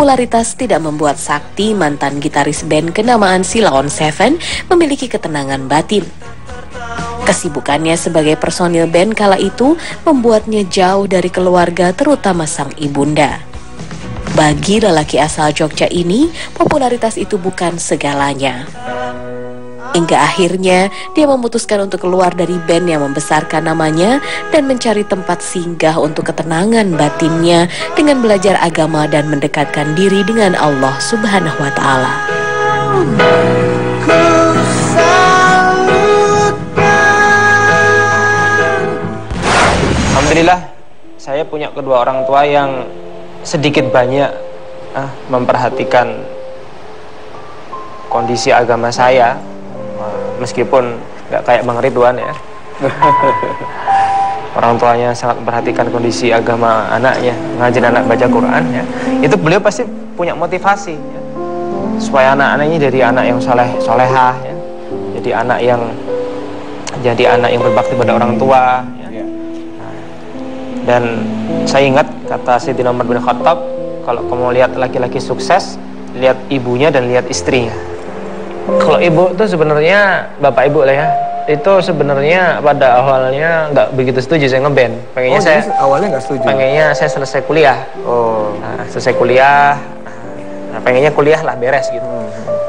Popularitas tidak membuat Sakti, mantan gitaris band kenamaan Sheila on 7, memiliki ketenangan batin. Kesibukannya sebagai personil band kala itu membuatnya jauh dari keluarga, terutama sang ibunda. Bagi lelaki asal Jogja ini, popularitas itu bukan segalanya. Hingga akhirnya dia memutuskan untuk keluar dari band yang membesarkan namanya dan mencari tempat singgah untuk ketenangan batinnya dengan belajar agama dan mendekatkan diri dengan Allah Subhanahu wa Ta'ala. Alhamdulillah, saya punya kedua orang tua yang sedikit banyak memperhatikan kondisi agama saya. Meskipun nggak kayak Bang Ridwan ya. Orang tuanya sangat memperhatikan kondisi agama anaknya, ngajarin anak baca Quran ya. Itu beliau pasti punya motivasi ya, supaya anak-anaknya jadi anak yang solehah ya. Jadi anak yang berbakti pada orang tua ya. Dan saya ingat kata Sayyidina Umar bin Khattab, kalau kamu lihat laki-laki sukses, lihat ibunya dan lihat istrinya. Kalau ibu tuh sebenarnya, bapak ibu lah ya, itu sebenarnya pada awalnya nggak begitu setuju saya ngeband. Pengennya saya awalnya nggak setuju. Pengennya saya selesai kuliah. Nah, selesai kuliah, pengennya kuliah lah beres gitu.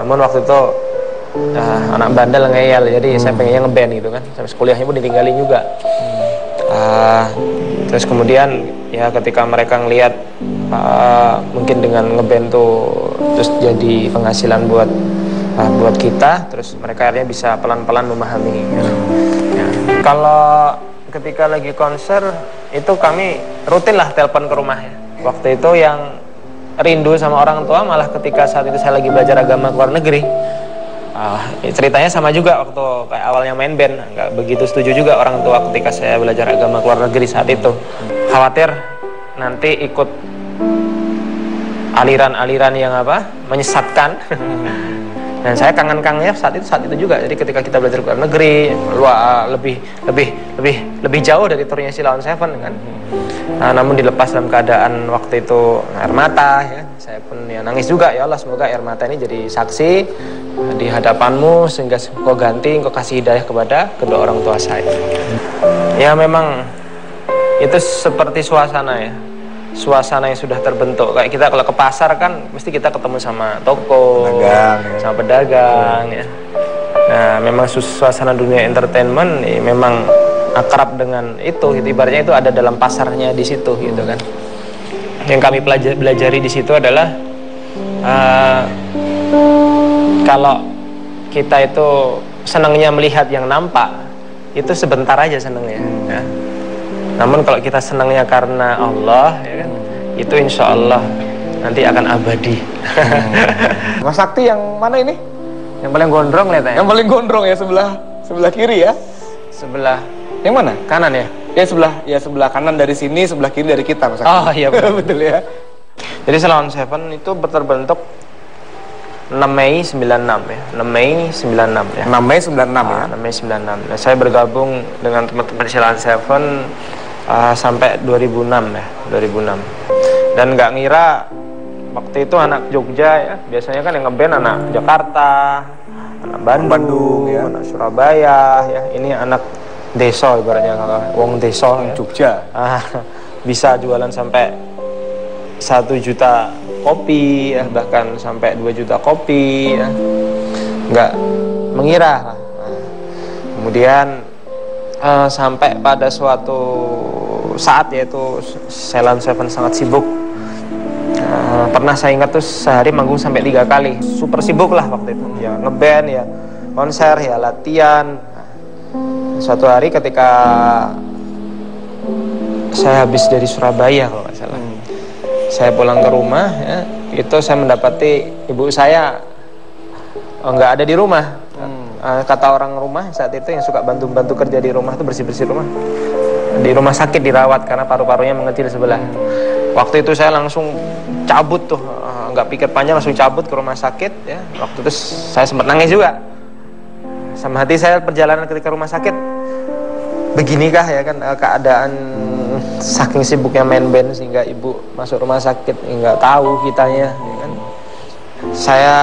Namun waktu itu anak bandel ngeyel, jadi saya pengennya ngeband gitu kan. Sampai kuliahnya pun ditinggalin juga. Terus kemudian ya ketika mereka ngelihat mungkin dengan ngeband tuh terus jadi penghasilan buat kita, terus mereka akhirnya bisa pelan-pelan memahami ya. Kalau ketika lagi konser itu kami rutin lah telepon ke rumah ya. Waktu itu yang rindu sama orang tua malah ketika saat itu saya lagi belajar agama ke luar negeri. Ceritanya sama juga waktu kayak awalnya main band, nggak begitu setuju juga orang tua ketika saya belajar agama ke luar negeri saat itu. Khawatir nanti ikut aliran-aliran yang menyesatkan. Dan saya kangen-kangennya saat itu juga. Jadi ketika kita belajar ke luar negeri, lebih jauh dari turnya Sheila on 7 kan. Namun dilepas dalam keadaan waktu itu air mata ya. Saya pun ya nangis juga, ya Allah semoga air mata ini jadi saksi di hadapanmu sehingga engkau ganti, engkau kasih hidayah kepada kedua orang tua saya. Ya memang itu seperti suasana ya. Suasana yang sudah terbentuk. Kayak kita kalau ke pasar kan mesti kita ketemu sama toko, sama pedagang ya. Nah memang suasana dunia entertainment memang akrab dengan itu, ibaratnya itu ada dalam pasarnya di situ gitu kan. Yang kami pelajari di situ adalah kalau kita itu senangnya melihat yang nampak itu sebentar aja senangnya ya. Namun kalau kita senangnya karena Allah ya kan, itu insya Allah nanti akan abadi. Mas Sakti yang mana ini? Yang paling gondrong lihatnya. Yang paling gondrong ya, sebelah kiri ya? Sebelah yang mana? Kanan ya? Ya sebelah kanan dari sini, sebelah kiri dari kita Mas Sakti. Oh iya betul ya. Jadi Sheila on 7 itu terbentuk 6 Mei 96 ya. 6 Mei 96 ya. 6 Mei 96 ya. 6 Mei 96. Nah, saya bergabung dengan teman-teman Sheila on 7 sampai 2006 ya, 2006. Dan nggak ngira waktu itu anak Jogja ya, biasanya kan yang ngeband anak Jakarta, anak Bandung ya, anak Surabaya ya. Ini anak desa ibaratnya, wong desa ya. Jogja. Bisa jualan sampai 1 juta kopi ya, bahkan sampai 2 juta kopi ya. Nggak mengira. Kemudian sampai pada suatu saat yaitu Sheila on 7 sangat sibuk. Pernah saya ingat tuh sehari manggung sampai 3 kali. Super sibuk lah waktu itu. Ya ngeband ya, konser ya, latihan. Suatu hari ketika saya habis dari Surabaya kalau nggak salah, saya pulang ke rumah ya, itu saya mendapati ibu saya nggak ada di rumah. Kata orang rumah saat itu yang suka bantu-bantu kerja di rumah itu, bersih-bersih rumah, di rumah sakit dirawat karena paru-parunya mengecil sebelah. Waktu itu saya langsung cabut tuh, nggak pikir panjang, langsung cabut ke rumah sakit ya. Waktu itu saya sempat nangis juga. Sama hati saya perjalanan ketika rumah sakit, beginikah ya kan keadaan saking sibuknya main band sehingga ibu masuk rumah sakit nggak tahu kitanya, ya kan. Saya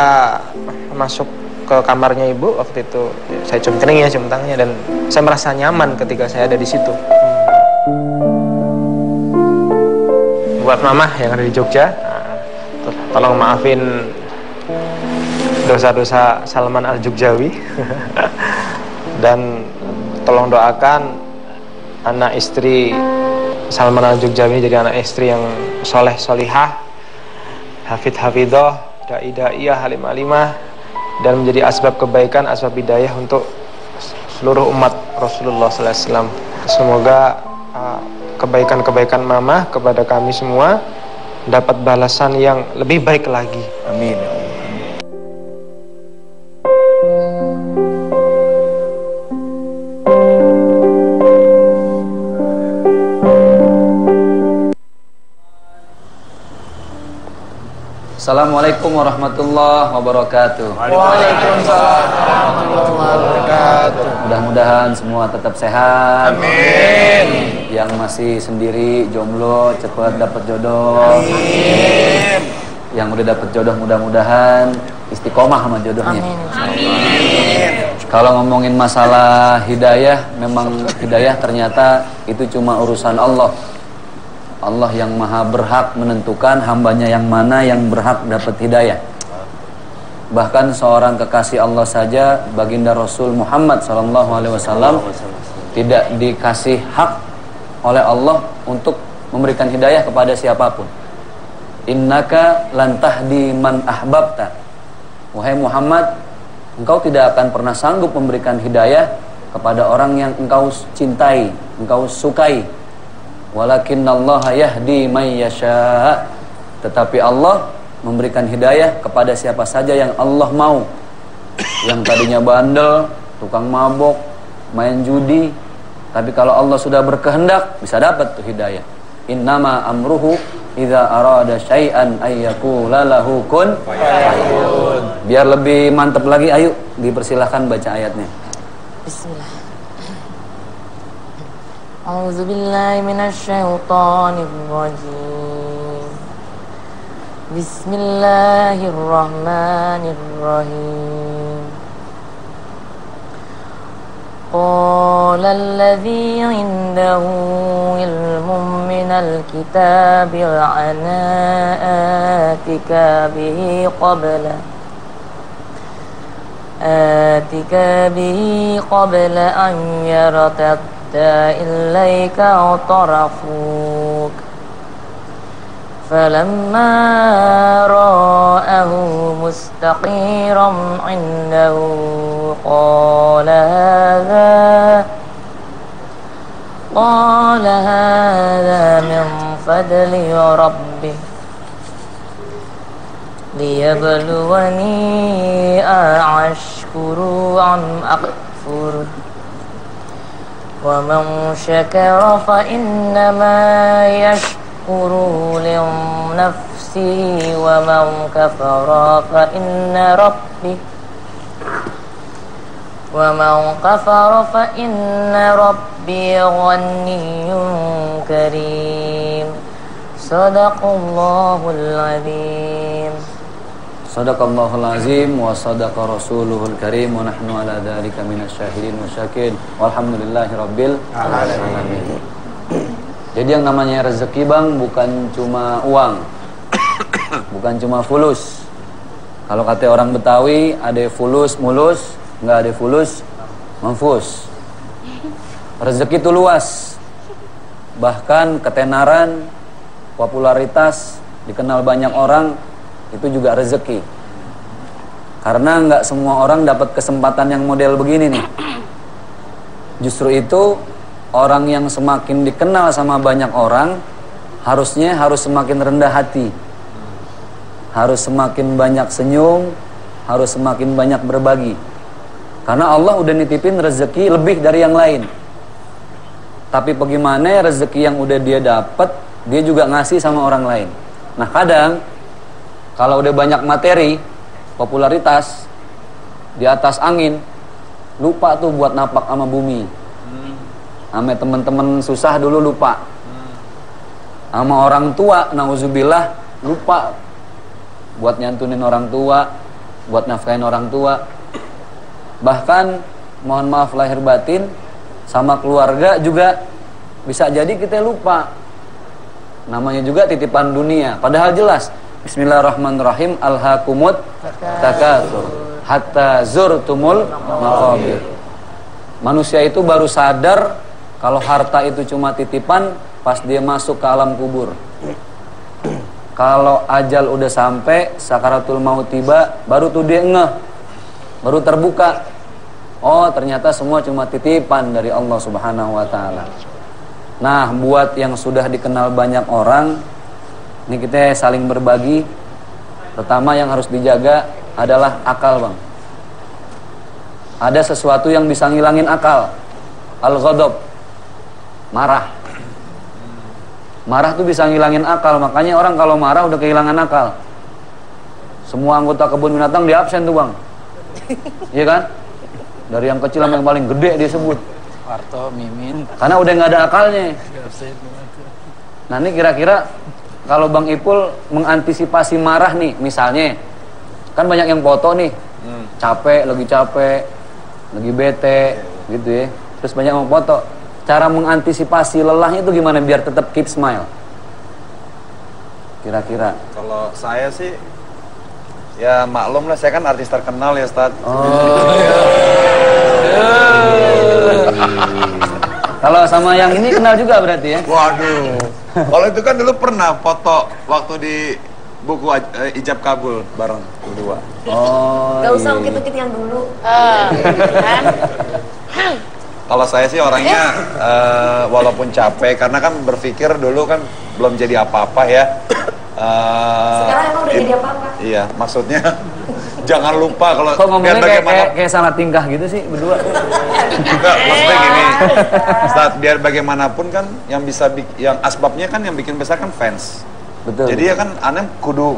masuk ke kamarnya ibu waktu itu, saya cium keningnya, cium tangannya, dan saya merasa nyaman ketika saya ada di situ. Buat mama yang ada di Jogja, tolong maafin dosa-dosa Salman Al-Jogjawi dan tolong doakan anak istri Salman Al-Jogjawi jadi anak istri yang soleh solihah, hafid hafidoh, da'i da'iyah, halim alimah, dan menjadi asbab kebaikan, asbab hidayah untuk seluruh umat Rasulullah SAW. Semoga kebaikan-kebaikan mama kepada kami semua dapat balasan yang lebih baik lagi. Amin. Assalamualaikum warahmatullahi wabarakatuh. Waalaikumsalam warahmatullahi wabarakatuh. Mudah-mudahan semua tetap sehat. Amin. Yang masih sendiri jomblo cepat dapat jodoh. Amin. Yang udah dapat jodoh mudah-mudahan istiqomah sama jodohnya. Amin. Kalau ngomongin masalah hidayah, memang hidayah ternyata itu cuma urusan Allah. Allah yang maha berhak menentukan hambanya yang mana yang berhak dapat hidayah. Bahkan seorang kekasih Allah saja, baginda Rasul Muhammad SAW, tidak dikasih hak oleh Allah untuk memberikan hidayah kepada siapapun. Innaka lan tahdi man ahbabta. Wahai Muhammad, engkau tidak akan pernah sanggup memberikan hidayah kepada orang yang engkau cintai, engkau sukai. Walakinnallaha yahdi may yasha. Tetapi Allah memberikan hidayah kepada siapa saja yang Allah mau. Yang tadinya bandel, tukang mabok, main judi, tapi kalau Allah sudah berkehendak bisa dapat tuh hidayah. Innama amruhu idza arada syai'an ayyaqula lahu kun fayakun. Biar lebih mantap lagi, ayo dipersilahkan baca ayatnya. Bismillah. A'udzu billahi minasyaitonir rajim. Bismillahirrahmanirrahim. Qala alladzi 'indahu ilmun minal kitabi ana atika bihi qabla an yartad إليك اعترفوك فلما رآه مستقيرا عنده قال هذا من فضل ربي ليبلوني أشكر أم أكفر ومن شكر فإنما يشكر لنفسه ومن كفر فإن ربي غني كريم صدق الله العظيم. Sadaqallahul azim wa sadaqa rasuluhul karim wa nahnu ala dzalika minasyahidin wa syakirin walhamdulillahi rabbil alamin. Jadi yang namanya rezeki, Bang, bukan cuma uang. Bukan cuma fulus. Kalau kata orang Betawi, ada fulus mulus, enggak ada fulus manfus. Rezeki itu luas. Bahkan ketenaran, popularitas, dikenal banyak orang, itu juga rezeki. Karena nggak semua orang dapat kesempatan yang model begini nih. Justru itu orang yang semakin dikenal sama banyak orang harusnya harus semakin rendah hati, harus semakin banyak senyum, harus semakin banyak berbagi. Karena Allah udah nitipin rezeki lebih dari yang lain. Tapi bagaimana rezeki yang udah dia dapat, dia juga ngasih sama orang lain. Nah kadang kalau udah banyak materi, popularitas, di atas angin, lupa tuh buat napak sama bumi. Sama temen-temen susah dulu lupa. Sama orang tua, nauzubillah, lupa buat nyantunin orang tua, buat nafkahin orang tua. Bahkan mohon maaf lahir batin, sama keluarga juga bisa jadi kita lupa. Namanya juga titipan dunia. Padahal jelas, bismillahirrahmanirrahim, alhaakumut takatsur hatta zurtumul maqabir. Manusia itu baru sadar kalau harta itu cuma titipan pas dia masuk ke alam kubur. Kalau ajal udah sampai, sakaratul maut tiba, baru tuh dia ngeh, baru terbuka. Oh, ternyata semua cuma titipan dari Allah Subhanahu wa Ta'ala. Nah, buat yang sudah dikenal banyak orang, ini kita saling berbagi. Pertama yang harus dijaga adalah akal, Bang. Ada sesuatu yang bisa ngilangin akal. Al-ghadab, marah. Marah tuh bisa ngilangin akal, makanya orang kalau marah udah kehilangan akal. Semua anggota kebun binatang di absen tuh, Bang. Iya kan? Dari yang kecil sampai yang paling gede dia sebut. Warto, Mimin. Karena udah nggak ada akalnya. Nah, ini kira-kira kalau Bang Ipul mengantisipasi marah nih, misalnya kan banyak yang foto nih, capek, lagi bete, gitu ya. Terus banyak yang foto. Cara mengantisipasi lelahnya itu gimana biar tetap keep smile? Kira-kira. Kalau saya sih, ya maklum lah, saya kan artis terkenal ya, Ustaz. Kalau sama yang ini kenal juga berarti ya? Waduh. Kalau itu kan dulu pernah foto waktu di buku ijab kabul bareng berdua. Oh. Gak usah ungkit-ungkit yang dulu. Kalau saya sih orangnya walaupun capek, karena kan berpikir dulu kan belum jadi apa-apa ya. Sekarang emang udah jadi apa-apa? Iya, maksudnya jangan lupa kalau kok ngomongnya kayak salah tingkah gitu sih berdua. Enggak, maksudnya gini. Saat biar bagaimanapun kan yang bisa yang asbabnya kan yang bikin besar kan fans. Betul. Jadi ya kan aneh kudu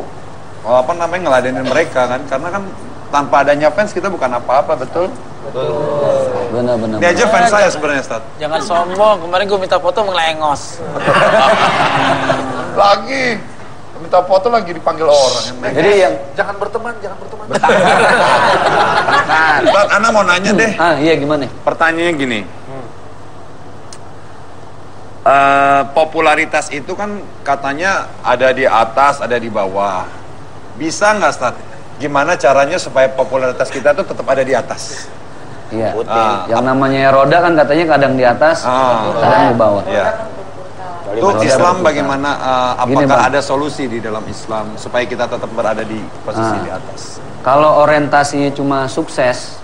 ngeladenin mereka kan, karena kan tanpa adanya fans kita bukan apa-apa, betul? Benar-benar. Ini aja fans saya sebenarnya, Ustaz. Jangan sombong, kemarin gue minta foto melengos. Lagi minta foto lagi dipanggil orang. Jadi yang jangan berteman. Ustaz, Ana mau nanya deh. Iya gimana? Pertanyaannya gini. Popularitas itu kan katanya ada di atas, ada di bawah. Bisa nggak, Ustaz? Gimana caranya supaya popularitas kita tuh tetap ada di atas? Iya. Yang namanya roda kan katanya kadang di atas, kadang di bawah. Iya. Itu Islam bagaimana? Apakah ada solusi di dalam Islam supaya kita tetap berada di posisi di atas? Kalau orientasinya cuma sukses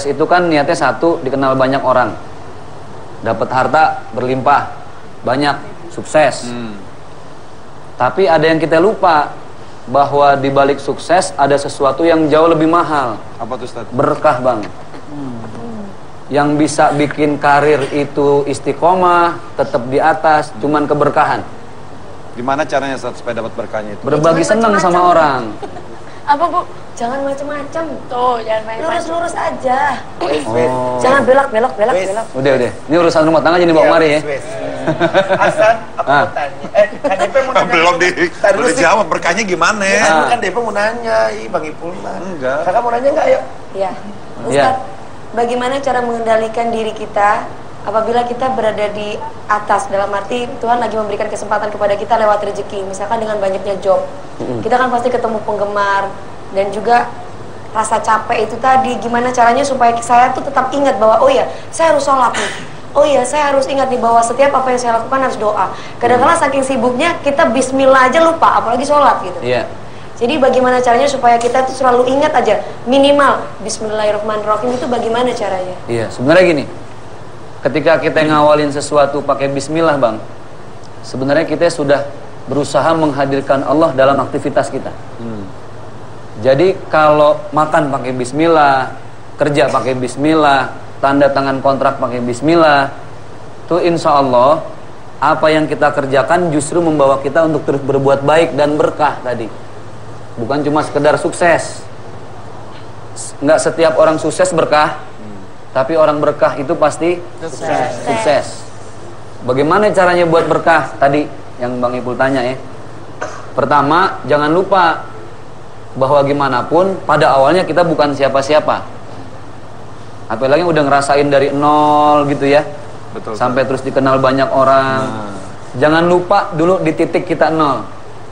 itu kan niatnya satu, dikenal banyak orang, dapat harta berlimpah, banyak, sukses. Tapi ada yang kita lupa, bahwa di balik sukses ada sesuatu yang jauh lebih mahal. Apa tuh, Ustaz? Berkah, Bang. Yang bisa bikin karir itu istiqomah, tetap di atas, cuman keberkahan. Gimana caranya, Ustaz, supaya dapat berkahnya itu? Berbagi senang sama orang. Apa, Bu? Jangan macam-macam. Tuh, jangan main-main. Lurus-lurus aja. Oh. Jangan belok. Udah. Ini urusan rumah tangga jadi bawa kemari ya. Hasan, aku mau tanya. Kan Depe mau nanya. Belum dijawab, berkahnya gimana ya? Kan Depe mau nanya, Bang Ipul mah. Enggak. Kakak mau nanya enggak, yuk? Iya. Ustaz, bagaimana cara mengendalikan diri kita apabila kita berada di atas, dalam arti Tuhan lagi memberikan kesempatan kepada kita lewat rezeki, misalkan dengan banyaknya job. Kita kan pasti ketemu penggemar dan juga rasa capek itu tadi. Gimana caranya supaya saya tuh tetap ingat bahwa oh ya, saya harus sholat nih. Oh iya, saya harus ingat nih bahwa setiap apa yang saya lakukan harus doa. Kadang-kadang saking sibuknya kita bismillah aja lupa, apalagi sholat gitu. Iya. Jadi bagaimana caranya supaya kita tuh selalu ingat aja minimal bismillahirrahmanirrahim itu bagaimana caranya? Iya, sebenarnya gini. Ketika kita ngawalin sesuatu pakai bismillah, Bang, sebenarnya kita sudah berusaha menghadirkan Allah dalam aktivitas kita. Jadi kalau makan pakai bismillah, kerja pakai bismillah, tanda tangan kontrak pakai bismillah, tuh insya Allah apa yang kita kerjakan justru membawa kita untuk terus berbuat baik dan berkah tadi. Bukan cuma sekedar sukses. Nggak setiap orang sukses berkah, tapi orang berkah itu pasti sukses. Bagaimana caranya buat berkah? Tadi yang Bang Ipul tanya ya. Pertama, jangan lupa bahwa gimana pun pada awalnya kita bukan siapa-siapa. Apalagi udah ngerasain dari nol gitu ya. Betul. Sampai terus dikenal banyak orang. Jangan lupa dulu di titik kita nol.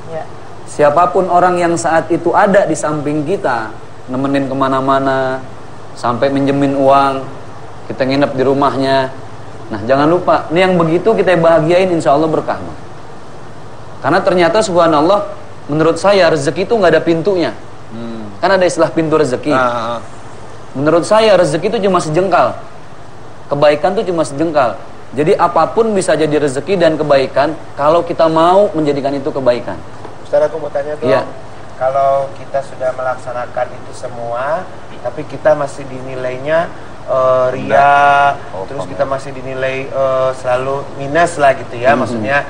Ya. Siapapun orang yang saat itu ada di samping kita, nemenin kemana-mana, sampai minjemin uang, kita nginep di rumahnya. Nah jangan lupa, ini yang begitu kita bahagiain, insya Allah berkah. Karena ternyata subhanallah, menurut saya rezeki itu nggak ada pintunya. Kan ada istilah pintu rezeki. Menurut saya rezeki itu cuma sejengkal, kebaikan itu cuma sejengkal. Jadi apapun bisa jadi rezeki dan kebaikan kalau kita mau menjadikan itu kebaikan. Ustaz, aku mau tanya tuh, Iya. kalau kita sudah melaksanakan itu semua, tapi kita masih dinilainya ria, terus kita masih dinilai selalu minus lah gitu ya, maksudnya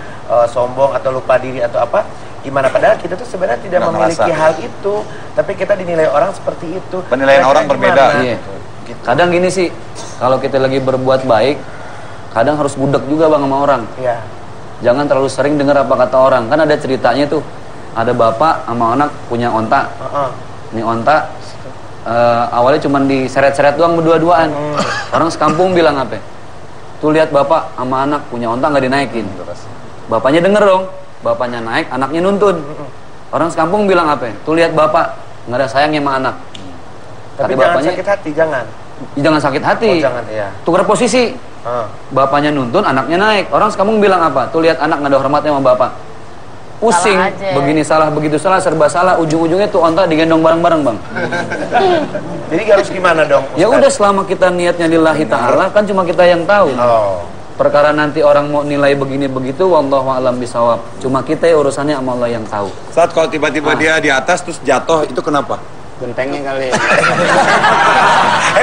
sombong atau lupa diri atau apa, gimana? Padahal kita tuh sebenarnya tidak memiliki hal itu, tapi kita dinilai orang seperti itu. Penilaian orang berbeda. Iya. Gitu. Kadang gini sih, kalau kita lagi berbuat baik, kadang harus budek juga Bang sama orang. Iya. Jangan terlalu sering dengar apa kata orang. Kan ada ceritanya tuh, ada bapak sama anak punya onta. Ini onta awalnya cuma diseret-seret doang berdua-duaan. Orang sekampung bilang apa? Tuh lihat bapak sama anak punya onta nggak dinaikin. Bapaknya denger dong, bapaknya naik, anaknya nuntun. Orang sekampung bilang apa? Tuh lihat bapak nggak ada sayangnya sama anak. Tapi kata jangan bapaknya, sakit hati, jangan. Jangan sakit hati. Oh, jangan, iya. Tukar posisi. Bapaknya nuntun, anaknya naik. Orang sekampung bilang apa? Tuh lihat anak nggak ada hormatnya sama bapak. Pusing, begini salah, begitu salah, serba salah. Ujung-ujungnya tuh onta digendong bareng-bareng Bang. Jadi harus gimana dong, Ustaz? Ya udah, selama kita niatnya lillahi ta'ala, kan cuma kita yang tahu. Perkara nanti orang mau nilai begini begitu, wallahu a'lam bisawab. Cuma kita ya urusannya sama Allah yang tahu. Saat kalau tiba-tiba dia di atas terus jatuh, itu kenapa? Gentengnya kali.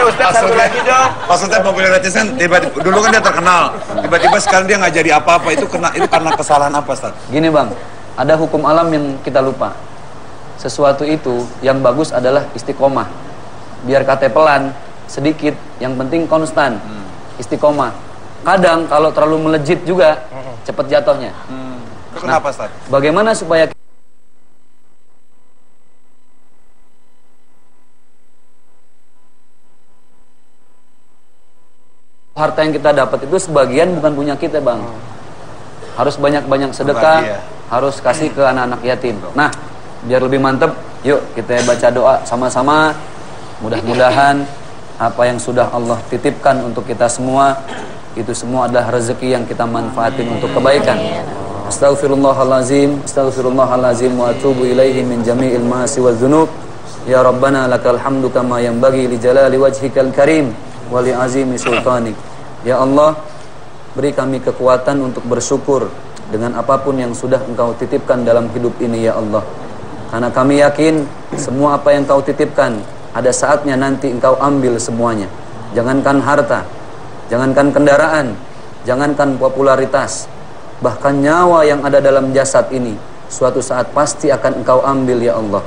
Ustaz, satu lagi dong. Maksudnya popularitasnya tiba-tiba, dulu kan dia terkenal, tiba-tiba sekarang dia nggak jadi apa-apa, itu karena kesalahan apa, Ustaz? Gini Bang, ada hukum alam yang kita lupa. Sesuatu itu yang bagus adalah istiqomah. Biar kate pelan, sedikit, yang penting konstan. Istiqomah. Kadang kalau terlalu melejit juga, cepat jatuhnya. Itu kenapa, Ustaz? Bagaimana supaya harta yang kita dapat itu sebagian bukan punya kita Bang. Harus banyak-banyak sedekah, harus kasih ke anak-anak yatim. Nah, biar lebih mantep, yuk kita baca doa sama-sama. Mudah-mudahan apa yang sudah Allah titipkan untuk kita semua, itu semua adalah rezeki yang kita manfaatin untuk kebaikan. Astaghfirullahalazim, astaghfirullahalazim wa atubu ilaihi min jami'il ma'asi wal dzunub. Ya Rabbana lakal hamdu kama yanbaghi li jalali wajhikal karim wa li azimi sultanik. Ya Allah, beri kami kekuatan untuk bersyukur dengan apapun yang sudah Engkau titipkan dalam hidup ini ya Allah. Karena kami yakin semua apa yang Kau titipkan ada saatnya nanti Engkau ambil semuanya. Jangankan harta, jangankan kendaraan, jangankan popularitas, bahkan nyawa yang ada dalam jasad ini suatu saat pasti akan Engkau ambil ya Allah.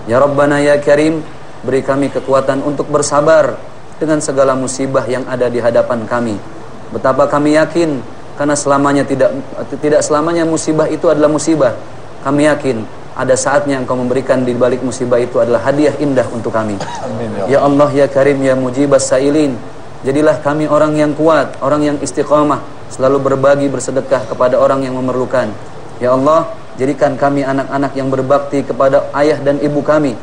Ya Rabbana ya Karim, beri kami kekuatan untuk bersabar dengan segala musibah yang ada di hadapan kami. Betapa kami yakin, karena tidak selamanya musibah itu adalah musibah. Kami yakin ada saatnya Engkau memberikan di balik musibah itu adalah hadiah indah untuk kami. Amin, ya Allah ya Karim ya Mujibas Sailin, jadilah kami orang yang kuat, orang yang istiqamah, selalu berbagi bersedekah kepada orang yang memerlukan. Ya Allah, jadikan kami anak-anak yang berbakti kepada ayah dan ibu kami,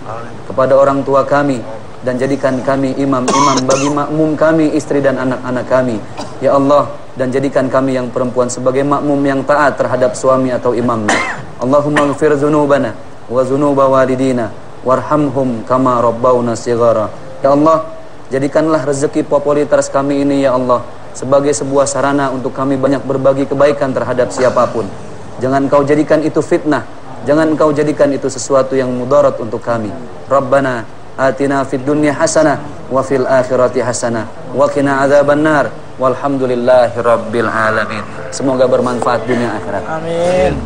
kepada orang tua kami, dan jadikan kami imam-imam bagi makmum kami, istri dan anak-anak kami. Ya Allah, dan jadikan kami yang perempuan sebagai makmum yang taat terhadap suami atau imamnya. Allahumma ghfir dzunubana wa dzunuba walidina warhamhum kama rabbawna shighara. Ya Allah, jadikanlah rezeki popularitas kami ini ya Allah sebagai sebuah sarana untuk kami banyak berbagi kebaikan terhadap siapapun. Jangan Kau jadikan itu fitnah, jangan Kau jadikan itu sesuatu yang mudarat untuk kami. Rabbana atina fid dunya hasanah wa fil akhirati hasanah wa qina adzabannar walhamdulillahi rabbil alamin. Semoga bermanfaat dunia akhirat. Amin.